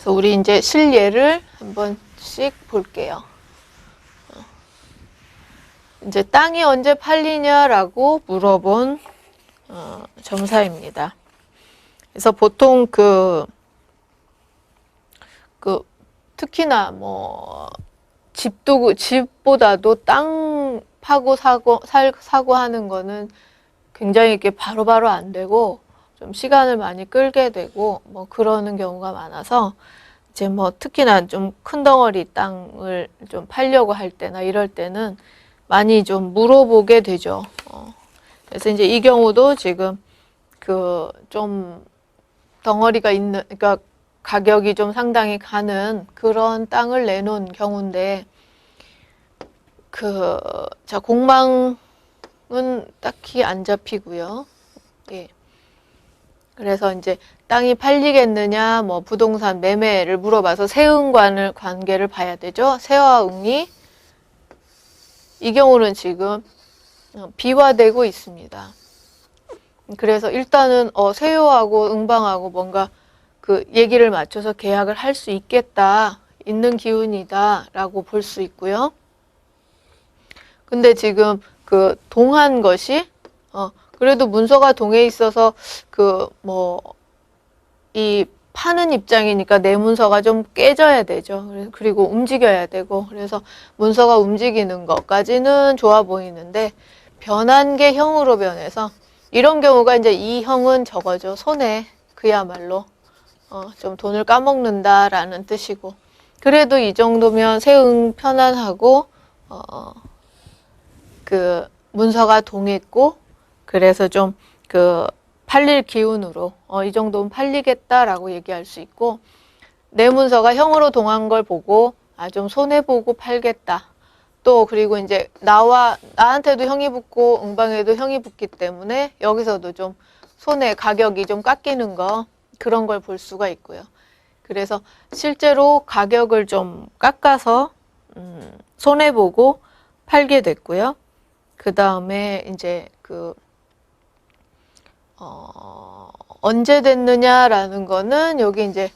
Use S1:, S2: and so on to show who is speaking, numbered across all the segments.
S1: 그래서 우리 이제 실예를 한 번씩 볼게요. 이제 땅이 언제 팔리냐라고 물어본 점사입니다. 그래서 보통 특히나 뭐 집보다도 땅 파고 사고 하는 거는 굉장히 이렇게 바로바로 안 되고 좀 시간을 많이 끌게 되고 뭐 그러는 경우가 많아서 이제 뭐 특히나 좀 큰 덩어리 땅을 좀 팔려고 할 때나 이럴 때는 많이 좀 물어보게 되죠. 그래서 이제 이 경우도 지금 좀 덩어리가 있는, 그러니까 가격이 좀 상당히 가는 그런 땅을 내놓은 경우인데, 자, 공망은 딱히 안 잡히고요. 예. 그래서 이제 땅이 팔리겠느냐, 뭐 부동산 매매를 물어봐서 세응관을 관계를 봐야 되죠. 세와 응이 이 경우는 지금 비화되고 있습니다. 그래서 일단은 세요하고 응방하고 뭔가 얘기를 맞춰서 계약을 할 수 있겠다, 있는 기운이다 라고 볼 수 있고요. 근데 지금 동한 것이 그래도 문서가 동해 있어서 이 파는 입장이니까 내 문서가 좀 깨져야 되죠. 그리고 움직여야 되고, 그래서 문서가 움직이는 것까지는 좋아 보이는데 변한 게 형으로 변해서 이런 경우가 이제 이 형은 저거죠. 손해, 그야말로 좀 돈을 까먹는다라는 뜻이고, 그래도 이 정도면 세응 편안하고 문서가 동했고, 그래서 좀 팔릴 기운으로 이 정도면 팔리겠다라고 얘기할 수 있고, 내 문서가 형으로 동한 걸 보고 좀 손해보고 팔겠다. 또 그리고 이제 나한테도 형이 붙고 응방에도 형이 붙기 때문에 여기서도 좀 손해, 가격이 좀 깎이는 거, 그런 걸 볼 수가 있고요. 그래서 실제로 가격을 좀 깎아서 손해보고 팔게 됐고요. 그 다음에 이제 언제 됐느냐라는 거는 여기 이제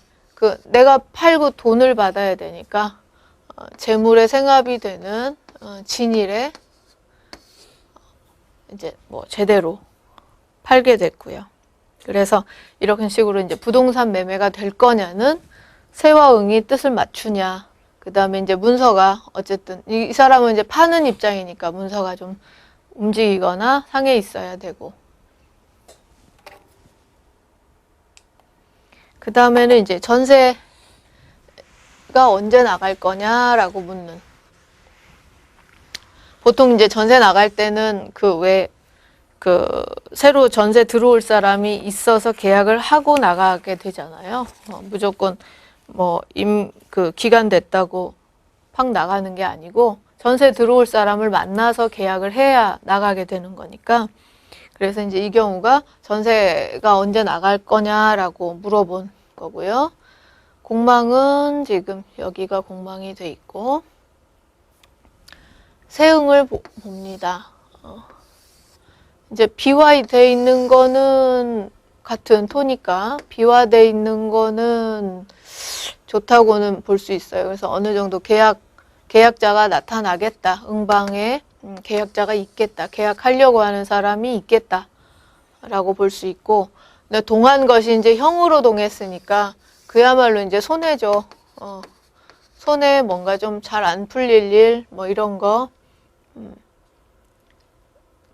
S1: 내가 팔고 돈을 받아야 되니까 재물의 생합이 되는 진일에 이제 뭐 제대로 팔게 됐고요. 그래서 이런 식으로 이제 부동산 매매가 될 거냐는 세와 응이 뜻을 맞추냐. 그 다음에 이제 문서가 어쨌든 이 사람은 이제 파는 입장이니까 문서가 좀 움직이거나 상해 있어야 되고. 그 다음에는 이제 전세가 언제 나갈 거냐라고 묻는. 보통 이제 전세 나갈 때는 새로 전세 들어올 사람이 있어서 계약을 하고 나가게 되잖아요. 무조건 기간 됐다고 팍 나가는 게 아니고 전세 들어올 사람을 만나서 계약을 해야 나가게 되는 거니까. 그래서 이제 이 경우가 전세가 언제 나갈 거냐라고 물어본 거고요. 공망은 지금 여기가 공망이 돼 있고, 세응을 봅니다. 이제 비화돼 있는 거는 같은 토니까 비화돼 있는 거는 좋다고는 볼 수 있어요. 그래서 어느 정도 계약자가 나타나겠다. 응방에 계약자가 있겠다. 계약하려고 하는 사람이 있겠다. 라고 볼 수 있고, 근데 동한 것이 이제 형으로 동했으니까 그야말로 이제 손해죠. 손해, 뭔가 좀 잘 안 풀릴 일, 뭐 이런 거.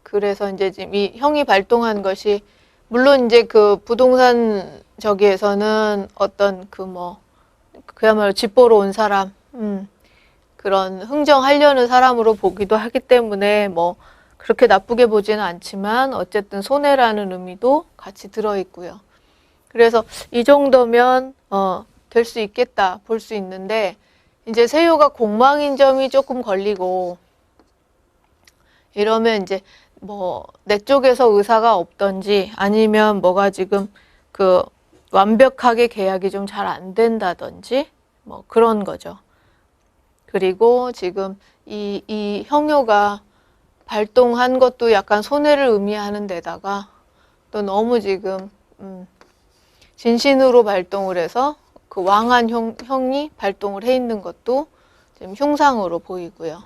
S1: 그래서 이제 지금 이 형이 발동한 것이, 물론 이제 부동산 저기에서는 어떤 그야말로 집 보러 온 사람, 그런 흥정하려는 사람으로 보기도 하기 때문에 뭐 그렇게 나쁘게 보지는 않지만 어쨌든 손해라는 의미도 같이 들어있고요. 그래서 이 정도면 될 수 있겠다 볼 수 있는데, 이제 세요가 공망인 점이 조금 걸리고, 이러면 이제 내 쪽에서 의사가 없던지 아니면 뭐가 지금 완벽하게 계약이 좀 잘 안 된다든지 뭐 그런 거죠. 그리고 지금 이 형요가 발동한 것도 약간 손해를 의미하는 데다가 또 너무 지금 진신으로 발동을 해서 그 왕한 형이 발동을 해 있는 것도 지금 흉상으로 보이고요.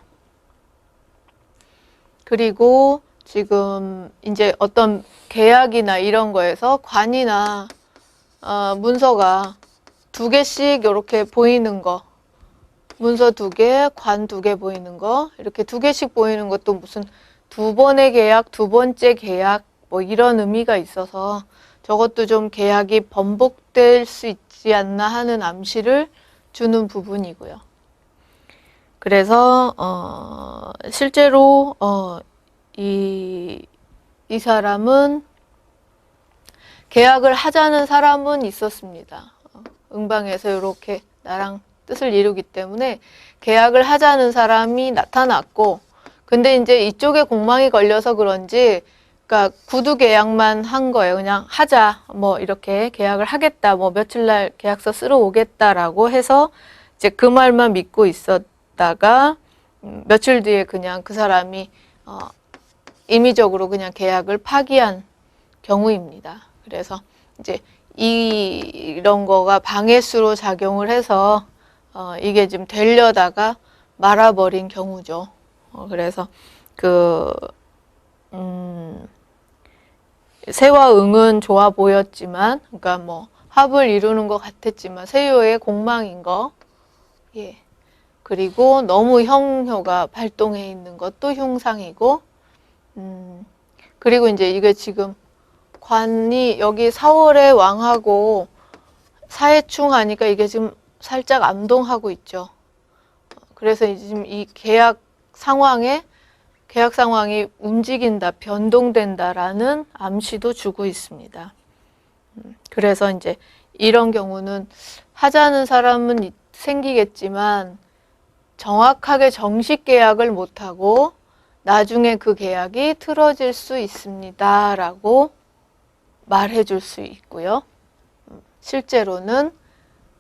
S1: 그리고 지금 이제 어떤 계약이나 이런 거에서 관이나 문서가 2개씩 이렇게 보이는 거, 문서 2개, 관 2개 보이는 거, 이렇게 2개씩 보이는 것도 무슨 2번의 계약, 2번째 계약 뭐 이런 의미가 있어서 저것도 좀 계약이 번복될 수 있지 않나 하는 암시를 주는 부분이고요. 그래서 실제로 이 사람은 계약을 하자는 사람은 있었습니다. 응방에서 이렇게 나랑 뜻을 이루기 때문에 계약을 하자는 사람이 나타났고, 근데 이제 이쪽에 공망이 걸려서 그런지, 그러니까 구두 계약만 한 거예요. 그냥 하자, 뭐 이렇게 계약을 하겠다, 뭐 며칠 날 계약서 쓰러 오겠다라고 해서 이제 그 말만 믿고 있었다가 며칠 뒤에 그냥 그 사람이 임의적으로 그냥 계약을 파기한 경우입니다. 그래서 이제 이런 거가 방해수로 작용을 해서 이게 좀 되려다가 말아버린 경우죠. 그래서 새와 응은 좋아 보였지만, 그러니까 뭐 합을 이루는 것 같았지만 세요의 공망인 거, 예. 그리고 너무 형효가 발동해 있는 것도 흉상이고, 그리고 이제 이게 지금 관이 여기 4월에 왕하고 사해충 하니까 이게 지금 살짝 암동하고 있죠. 그래서 지금 이 계약 상황이 움직인다, 변동된다라는 암시도 주고 있습니다. 그래서 이제 이런 경우는 하자는 사람은 생기겠지만 정확하게 정식 계약을 못하고 나중에 그 계약이 틀어질 수 있습니다 라고 말해줄 수 있고요. 실제로는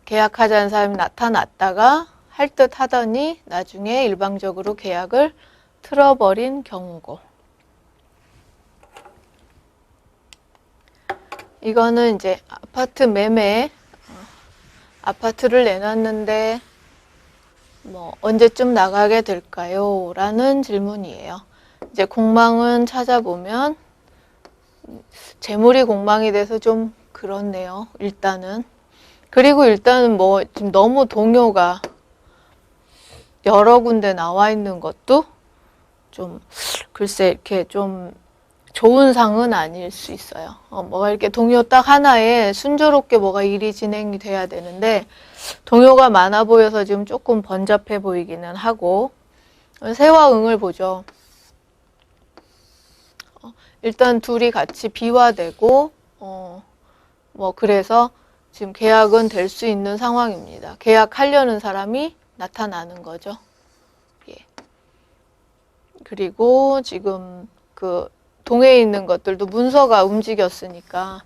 S1: 계약하자는 사람이 나타났다가 할 듯 하더니 나중에 일방적으로 계약을 틀어버린 경우고, 이거는 이제 아파트 매매, 아파트를 내놨는데 뭐 언제쯤 나가게 될까요? 라는 질문이에요. 이제 공망은 찾아보면 재물이 공망이 돼서 좀 그렇네요. 일단은. 그리고 일단은 뭐 지금 너무 동요가 여러 군데 나와 있는 것도 좀 글쎄 이렇게 좀 좋은 상은 아닐 수 있어요. 뭐가 이렇게 동요 딱 하나에 순조롭게 뭐가 일이 진행이 돼야 되는데 동요가 많아 보여서 지금 조금 번잡해 보이기는 하고, 새와 응을 보죠. 일단 둘이 같이 비화되고 뭐 그래서 지금 계약은 될 수 있는 상황입니다. 계약하려는 사람이 나타나는 거죠. 예. 그리고 지금 그 동해에 있는 것들도 문서가 움직였으니까,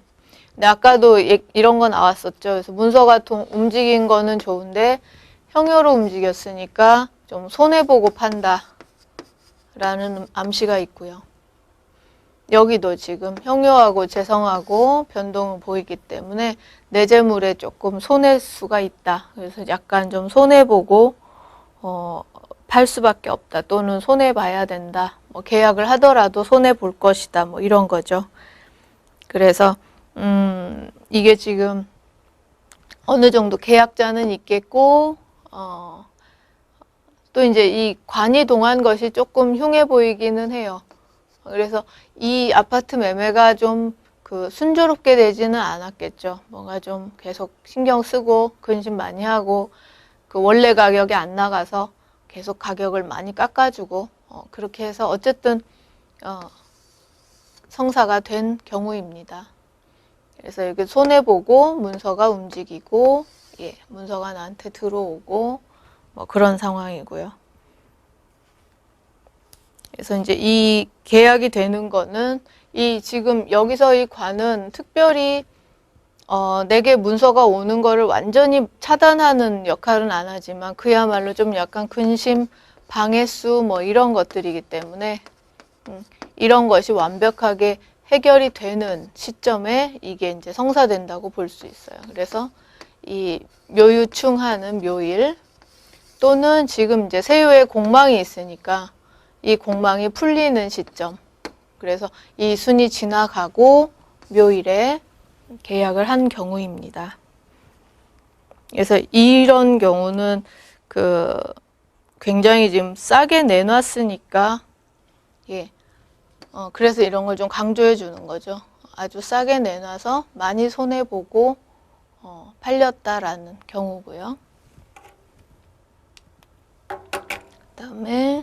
S1: 근데 아까도 이런 거 나왔었죠. 그래서 문서가 움직인 거는 좋은데 형효로 움직였으니까 좀 손해보고 판다 라는 암시가 있고요. 여기도 지금 형효하고 재성하고 변동을 보이기 때문에 내 재물에 조금 손해 수가 있다. 그래서 약간 좀 손해보고 팔 수밖에 없다, 또는 손해봐야 된다, 뭐 계약을 하더라도 손해볼 것이다, 뭐 이런 거죠. 그래서 이게 지금 어느 정도 계약자는 있겠고, 또 이제 이 관이 동한 것이 조금 흉해 보이기는 해요. 그래서 이 아파트 매매가 좀 순조롭게 되지는 않았겠죠. 뭔가 좀 계속 신경 쓰고 근심 많이 하고 그 원래 가격이 안 나가서 계속 가격을 많이 깎아주고 그렇게 해서 어쨌든 성사가 된 경우입니다. 그래서 여기 손해보고 문서가 움직이고, 예, 문서가 나한테 들어오고 뭐 그런 상황이고요. 그래서 이제 이 계약이 되는 거는 이 지금 여기서 이 관은 특별히 내게 문서가 오는 거를 완전히 차단하는 역할은 안 하지만 그야말로 좀 약간 근심, 방해수 뭐 이런 것들이기 때문에 이런 것이 완벽하게 해결이 되는 시점에 이게 이제 성사된다고 볼 수 있어요. 그래서 이 묘유충하는 묘일, 또는 지금 이제 세유에 공망이 있으니까 이 공망이 풀리는 시점. 그래서 이 순이 지나가고 묘일에 계약을 한 경우입니다. 그래서 이런 경우는 굉장히 지금 싸게 내놨으니까, 예. 그래서 이런 걸 좀 강조해 주는 거죠. 아주 싸게 내놔서 많이 손해보고, 팔렸다라는 경우고요. 그다음에,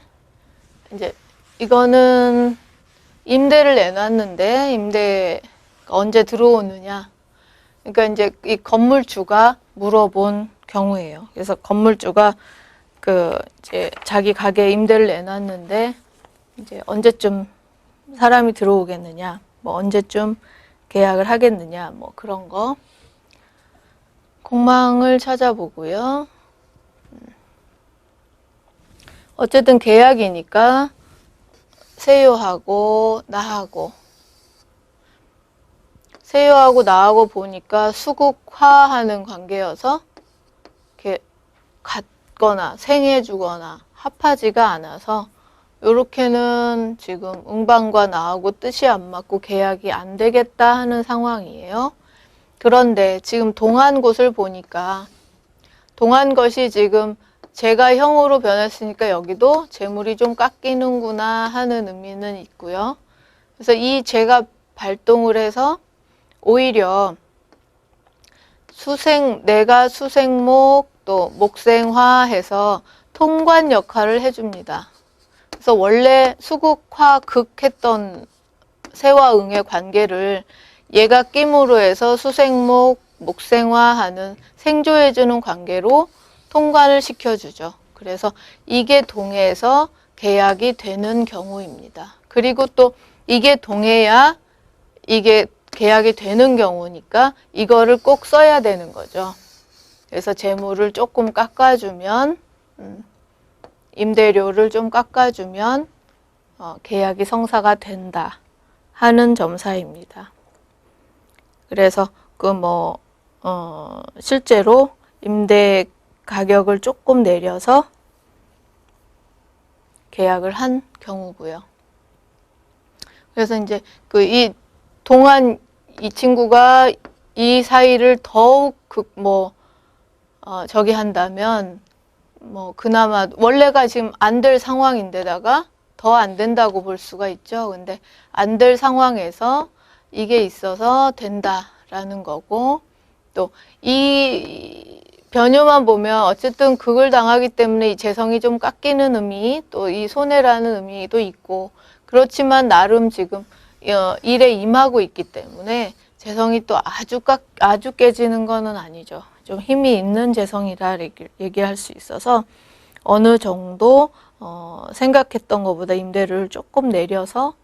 S1: 이제, 이거는 임대를 내놨는데, 임대가 언제 들어오느냐. 그러니까 이제 이 건물주가 물어본 경우예요. 그래서 건물주가 이제 자기 가게에 임대를 내놨는데, 이제 언제쯤 사람이 들어오겠느냐, 뭐 언제쯤 계약을 하겠느냐, 뭐 그런 거. 공망을 찾아보고요. 어쨌든 계약이니까 세유하고 나하고 보니까 수국화하는 관계여서 이렇게 같거나 생해주거나 합하지가 않아서 요렇게는 지금 응방과 나하고 뜻이 안 맞고 계약이 안 되겠다 하는 상황이에요. 그런데 지금 동한 곳을 보니까 동한 것이 지금 재가 형으로 변했으니까 여기도 재물이 좀 깎이는구나 하는 의미는 있고요. 그래서 이 재가 발동을 해서 오히려 내가 수생목 또 목생화해서 통관 역할을 해줍니다. 그래서 원래 수국화 극했던 세와 응의 관계를 얘가 끼므로 해서 수생목, 목생화하는 생조해주는 관계로 통관을 시켜주죠. 그래서 이게 동해서 계약이 되는 경우입니다. 그리고 또 이게 동해야 이게 계약이 되는 경우니까 이거를 꼭 써야 되는 거죠. 그래서 재물을 조금 깎아주면, 임대료를 좀 깎아주면 계약이 성사가 된다 하는 점사입니다. 그래서 실제로 임대 가격을 조금 내려서 계약을 한 경우고요. 그래서 이제 이 동안 이 친구가 이 사이를 더욱 저기 한다면 그나마 원래가 지금 안 될 상황인데다가 더 안 된다고 볼 수가 있죠. 근데 안 될 상황에서 이게 있어서 된다라는 거고, 또 이 변효만 보면 어쨌든 극을 당하기 때문에 이 재성이 좀 깎이는 의미, 또 이 손해라는 의미도 있고, 그렇지만 나름 지금 일에 임하고 있기 때문에 재성이 또 아주 깨지는 거는 아니죠. 좀 힘이 있는 재성이라 얘기할 수 있어서 어느 정도 생각했던 것보다 임대료를 조금 내려서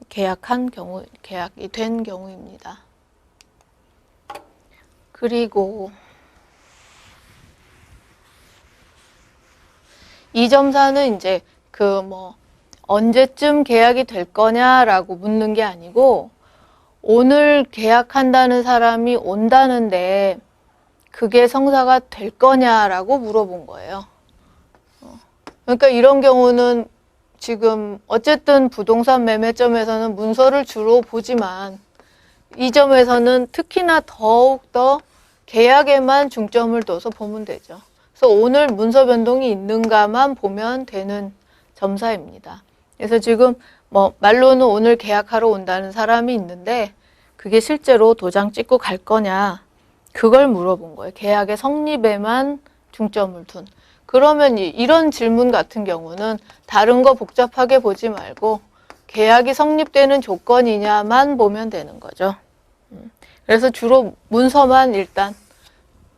S1: 계약이 된 경우입니다. 그리고 이 점사는 이제 언제쯤 계약이 될 거냐라고 묻는 게 아니고, 오늘 계약한다는 사람이 온다는데 그게 성사가 될 거냐라고 물어본 거예요. 그러니까 이런 경우는 지금 어쨌든 부동산 매매점에서는 문서를 주로 보지만 이 점에서는 특히나 더욱더 계약에만 중점을 둬서 보면 되죠. 그래서 오늘 문서 변동이 있는가만 보면 되는 점사입니다. 그래서 지금 말로는 오늘 계약하러 온다는 사람이 있는데 그게 실제로 도장 찍고 갈 거냐, 그걸 물어본 거예요. 계약의 성립에만 중점을 둔. 그러면 이런 질문 같은 경우는 다른 거 복잡하게 보지 말고 계약이 성립되는 조건이냐만 보면 되는 거죠. 그래서 주로 문서만 일단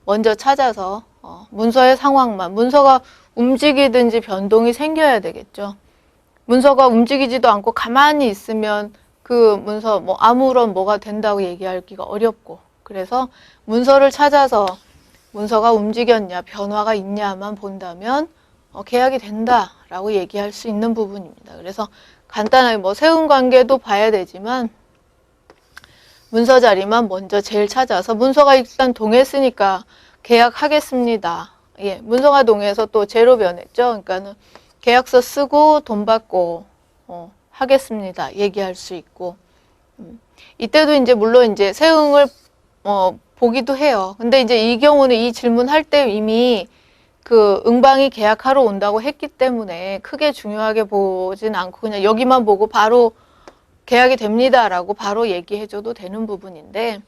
S1: 먼저 찾아서 문서의 상황만, 문서가 움직이든지 변동이 생겨야 되겠죠. 문서가 움직이지도 않고 가만히 있으면 그 문서 아무런 뭐가 된다고 얘기하기가 어렵고, 그래서 문서를 찾아서 문서가 움직였냐, 변화가 있냐만 본다면 계약이 된다라고 얘기할 수 있는 부분입니다. 그래서 간단하게 세운 관계도 봐야 되지만 문서 자리만 먼저 제일 찾아서, 문서가 일단 동했으니까 계약하겠습니다. 예, 문서가 동의해서 또 제로 변했죠. 그러니까는 계약서 쓰고 돈 받고 하겠습니다. 얘기할 수 있고 이때도 이제 물론 이제 세응을 보기도 해요. 근데 이제 이 경우는 이 질문할 때 이미 그 응방이 계약하러 온다고 했기 때문에 크게 중요하게 보진 않고 그냥 여기만 보고 바로 계약이 됩니다라고 바로 얘기해줘도 되는 부분인데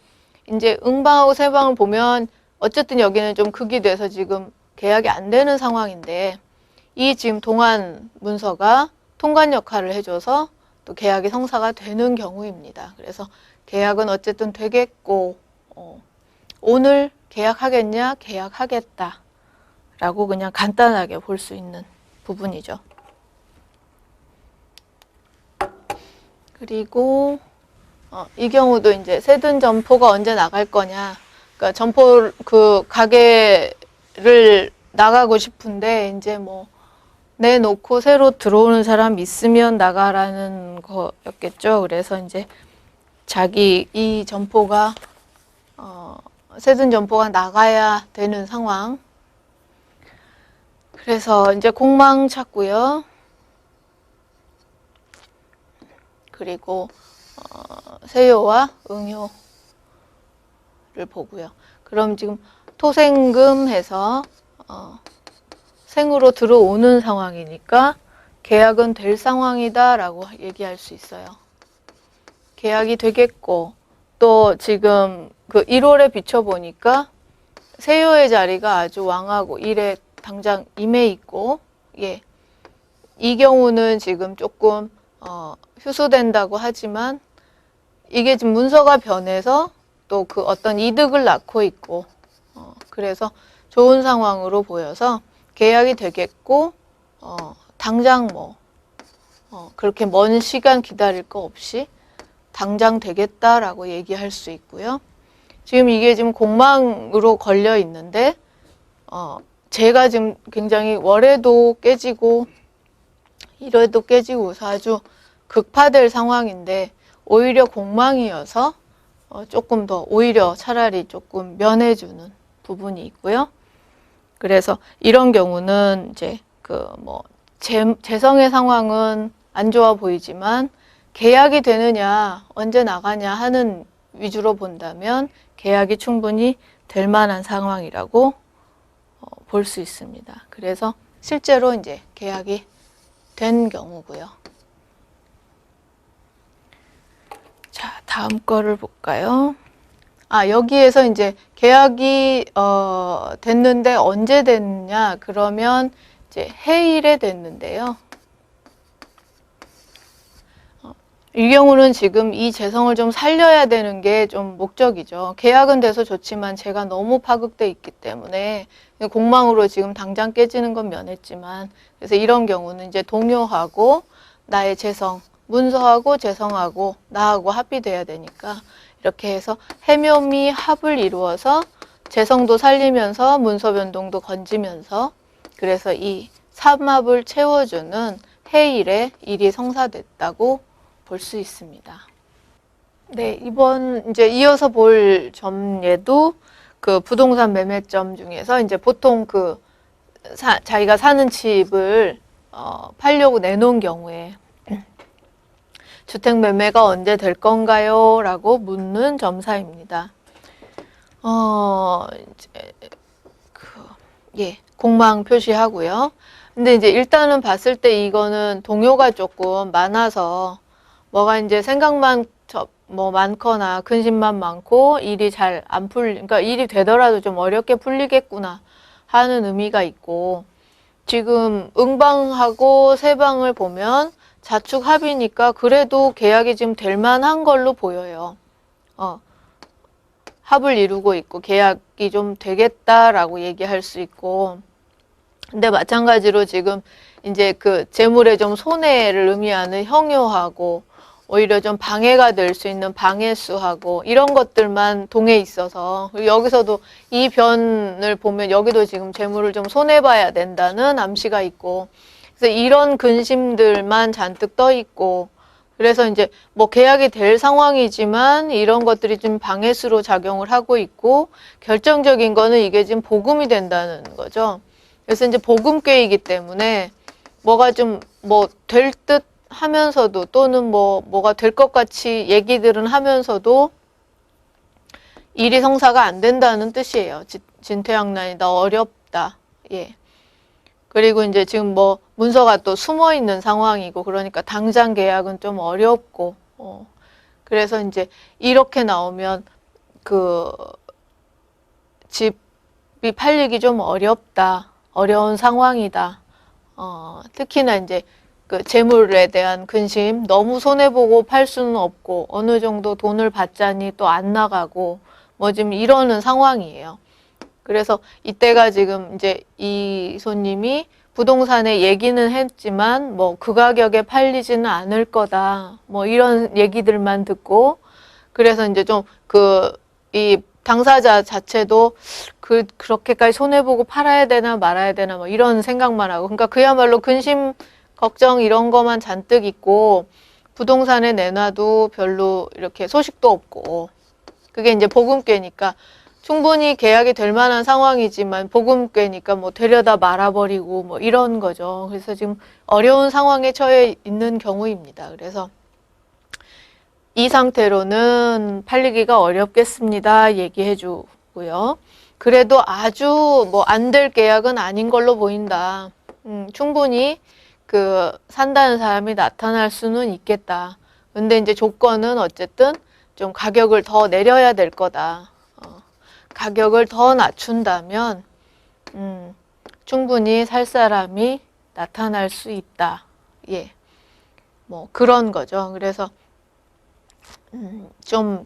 S1: 이제 응방하고 세방을 보면 어쨌든 여기는 좀 극이 돼서 지금 계약이 안 되는 상황인데 이 지금 동안 문서가 통관 역할을 해줘서 또 계약이 성사가 되는 경우입니다. 그래서 계약은 어쨌든 되겠고 오늘 계약하겠냐? 계약하겠다 라고 그냥 간단하게 볼 수 있는 부분이죠. 그리고 이 경우도 이제 세든 점포가 언제 나갈 거냐. 그러니까 점포 그 가게를 나가고 싶은데 이제 뭐 내놓고 새로 들어오는 사람 있으면 나가라는 거였겠죠. 그래서 이제 자기 이 점포가 세든 점포가 나가야 되는 상황. 그래서 이제 공망 찾고요. 그리고 세요와 응요를 보고요. 그럼 지금 토생금 해서 생으로 들어오는 상황이니까 계약은 될 상황이다 라고 얘기할 수 있어요. 계약이 되겠고 또 지금 그 1월에 비춰보니까 세요의 자리가 아주 왕하고 1에 당장 임해 있고 예. 이 경우는 지금 조금 휴소된다고 하지만 이게 지금 문서가 변해서 또 그 어떤 이득을 낳고 있고 그래서 좋은 상황으로 보여서 계약이 되겠고 당장 뭐 그렇게 먼 시간 기다릴 거 없이 당장 되겠다라고 얘기할 수 있고요. 지금 이게 지금 공망으로 걸려 있는데 제가 지금 굉장히 월에도 깨지고 일에도 깨지고 아주 극파될 상황인데 오히려 공망이어서 조금 더 오히려 차라리 조금 면해주는 부분이 있고요. 그래서 이런 경우는 이제 그 뭐 재성의 상황은 안 좋아 보이지만 계약이 되느냐 언제 나가냐 하는 위주로 본다면 계약이 충분히 될 만한 상황이라고 볼 수 있습니다. 그래서 실제로 이제 계약이 된 경우고요. 자, 다음 거를 볼까요? 여기에서 이제 계약이 됐는데 언제 됐냐? 그러면 이제 해일에 됐는데요. 이 경우는 지금 이 재성을 좀 살려야 되는 게 좀 목적이죠. 계약은 돼서 좋지만 제가 너무 파극돼 있기 때문에 공망으로 지금 당장 깨지는 건 면했지만 그래서 이런 경우는 이제 동요하고 나의 재성, 문서하고 재성하고 나하고 합이 돼야 되니까 이렇게 해서 해묘미 합을 이루어서 재성도 살리면서 문서 변동도 건지면서 그래서 이 삼합을 채워주는 해일에 일이 성사됐다고 볼 수 있습니다. 네, 이번 이제 이어서 볼 점예도 그 부동산 매매점 중에서 이제 보통 그 자기가 사는 집을 팔려고 내놓은 경우에 주택 매매가 언제 될 건가요? 라고 묻는 점사입니다. 이제 공망 표시하고요. 근데 이제 일단은 봤을 때 이거는 동요가 조금 많아서 뭐가 이제 생각만 뭐 많거나 근심만 많고 일이 잘 안 그러니까 일이 되더라도 좀 어렵게 풀리겠구나 하는 의미가 있고 지금 응방하고 세방을 보면 자축 합이니까 그래도 계약이 지금 될 만한 걸로 보여요. 합을 이루고 있고 계약이 좀 되겠다라고 얘기할 수 있고 근데 마찬가지로 지금 이제 그 재물에 좀 손해를 의미하는 형요하고 오히려 좀 방해가 될 수 있는 방해수하고 이런 것들만 동해 있어서 여기서도 이 변을 보면 여기도 지금 재물을 좀 손해봐야 된다는 암시가 있고 그래서 이런 근심들만 잔뜩 떠 있고 그래서 이제 뭐 계약이 될 상황이지만 이런 것들이 좀 방해수로 작용을 하고 있고, 결정적인 거는 이게 지금 복음이 된다는 거죠. 그래서 이제 복음궤이기 때문에 뭐가 좀 뭐 될 듯 하면서도, 또는 뭐가 될 것 같이 얘기들은 하면서도 일이 성사가 안 된다는 뜻이에요. 진퇴양난이다, 어렵다. 예. 그리고 이제 지금 뭐 문서가 또 숨어 있는 상황이고, 그러니까 당장 계약은 좀 어렵고, 그래서 이제 이렇게 나오면 그 집이 팔리기 좀 어렵다, 어려운 상황이다. 특히나 이제 그 재물에 대한 근심, 너무 손해보고 팔 수는 없고, 어느 정도 돈을 받자니 또 안 나가고, 뭐 지금 이러는 상황이에요. 그래서 이때가 지금 이제 이 손님이 부동산에 얘기는 했지만 뭐 그 가격에 팔리지는 않을 거다, 뭐 이런 얘기들만 듣고, 그래서 이제 좀 이 당사자 자체도 그렇게까지 손해보고 팔아야 되나 말아야 되나 뭐 이런 생각만 하고, 그러니까 그야말로 근심 걱정 이런 거만 잔뜩 있고, 부동산에 내놔도 별로 이렇게 소식도 없고, 그게 이제 복음궤니까 충분히 계약이 될 만한 상황이지만 복음궤니까 뭐 되려다 말아버리고 뭐 이런 거죠. 그래서 지금 어려운 상황에 처해 있는 경우입니다. 그래서 이 상태로는 팔리기가 어렵겠습니다, 얘기해 주고요. 그래도 아주 뭐 안 될 계약은 아닌 걸로 보인다. 충분히 산다는 사람이 나타날 수는 있겠다. 근데 이제 조건은 어쨌든 좀 가격을 더 내려야 될 거다. 가격을 더 낮춘다면 충분히 살 사람이 나타날 수 있다. 예, 뭐 그런 거죠. 그래서 좀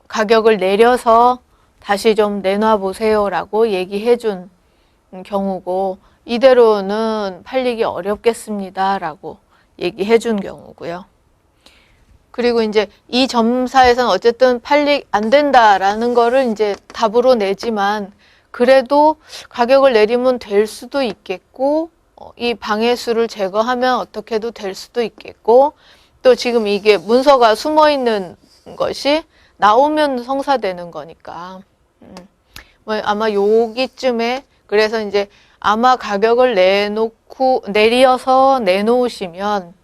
S1: 가격을 내려서 다시 좀 내놔 보세요라고 얘기해 준 경우고, 이대로는 팔리기 어렵겠습니다라고 얘기해 준 경우고요. 그리고 이제 이 점사에서는 어쨌든 안 된다라는 거를 이제 답으로 내지만, 그래도 가격을 내리면 될 수도 있겠고, 이 방해수를 제거하면 어떻게도 될 수도 있겠고, 또 지금 이게 문서가 숨어 있는 것이 나오면 성사되는 거니까, 뭐 아마 여기쯤에, 그래서 이제 아마 가격을 내려서 내놓으시면,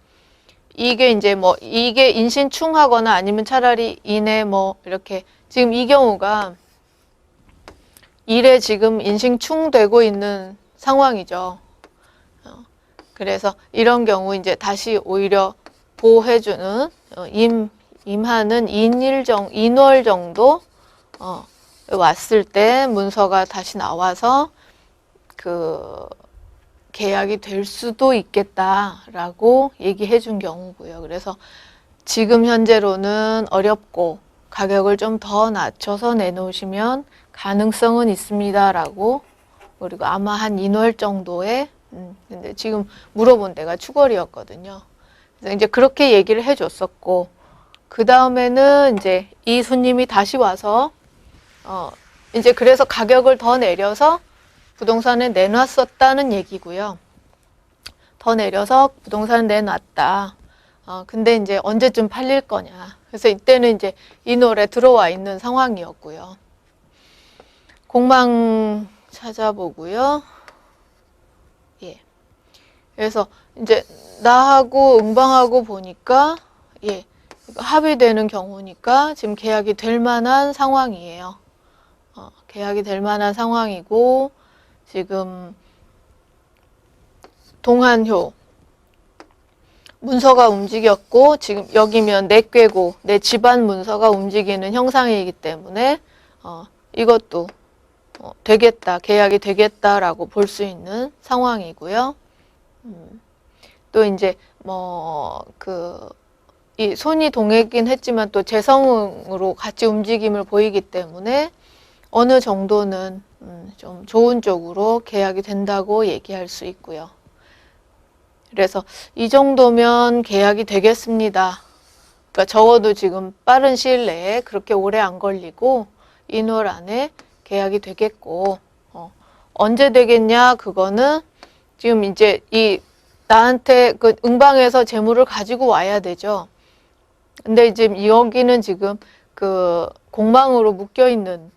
S1: 이게 이제 뭐 이게 인신충하거나 아니면 차라리 인에 뭐 이렇게, 지금 이 경우가 일에 지금 인신충되고 있는 상황이죠. 그래서 이런 경우 이제 다시 오히려 보호해주는, 임하는 인월 정도 왔을 때 문서가 다시 나와서 계약이 될 수도 있겠다라고 얘기해 준 경우고요. 그래서 지금 현재로는 어렵고 가격을 좀 더 낮춰서 내놓으시면 가능성은 있습니다라고, 그리고 아마 한 인월 정도에, 근데 지금 물어본 데가 추월이었거든요. 그래서 이제 그렇게 얘기를 해줬었고, 그 다음에는 이제 이 손님이 다시 와서 이제 그래서 가격을 더 내려서 부동산에 내놨었다는 얘기고요. 더 내려서 부동산을 내놨다. 근데 이제 언제쯤 팔릴 거냐. 그래서 이때는 이제 인월에 들어와 있는 상황이었고요. 공망 찾아보고요. 예. 그래서 이제 나하고 응방하고 보니까, 예, 합의되는 경우니까 지금 계약이 될 만한 상황이에요. 계약이 될 만한 상황이고, 지금 동한효 문서가 움직였고, 지금 여기면 내 꾀고 내 집안 문서가 움직이는 형상이기 때문에 이것도 되겠다, 계약이 되겠다라고 볼 수 있는 상황이고요. 또 이제 이 손이 동했긴 했지만 또 재성으로 같이 움직임을 보이기 때문에 어느 정도는 좀 좋은 쪽으로 계약이 된다고 얘기할 수 있고요. 그래서 이 정도면 계약이 되겠습니다. 그러니까 적어도 지금 빠른 시일 내에, 그렇게 오래 안 걸리고 인월 안에 계약이 되겠고, 언제 되겠냐, 그거는 지금 이제 나한테 응방에서 재물을 가지고 와야 되죠. 근데 이제 여기는 지금 그 공망으로 묶여 있는,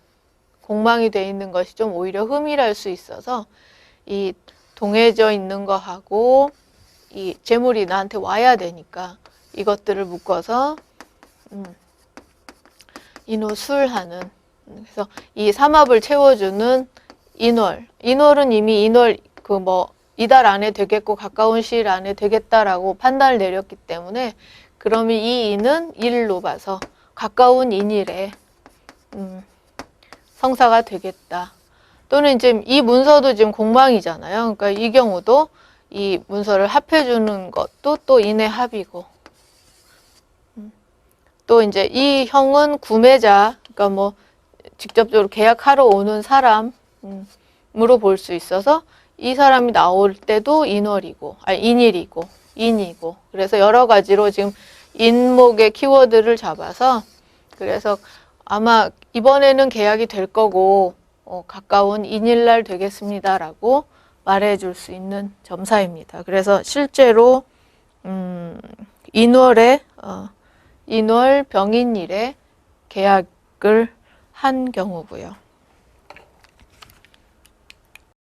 S1: 공망이 돼 있는 것이 좀 오히려 흠일할 수 있어서 이 동해져 있는 거하고 이 재물이 나한테 와야 되니까 이것들을 묶어서 인호술하는, 그래서 이 삼합을 채워주는 인월. 인월은 이미 인월 그 뭐 이달 안에 되겠고 가까운 시일 안에 되겠다라고 판단을 내렸기 때문에 그러면 이 인은 일로 봐서 가까운 인일에 성사가 되겠다. 또는 이제 이 문서도 지금 공망이잖아요. 그러니까 이 경우도 이 문서를 합해주는 것도 또 인의 합이고, 또 이제 이 형은 구매자, 그러니까 뭐 직접적으로 계약하러 오는 사람으로 볼 수 있어서 이 사람이 나올 때도 인월이고, 아니 인일이고, 인이고, 그래서 여러 가지로 지금 인목의 키워드를 잡아서, 그래서 아마 이번에는 계약이 될 거고 가까운 인일날 되겠습니다라고 말해줄 수 있는 점사입니다. 그래서 실제로 인월 병인일에 계약을 한 경우고요.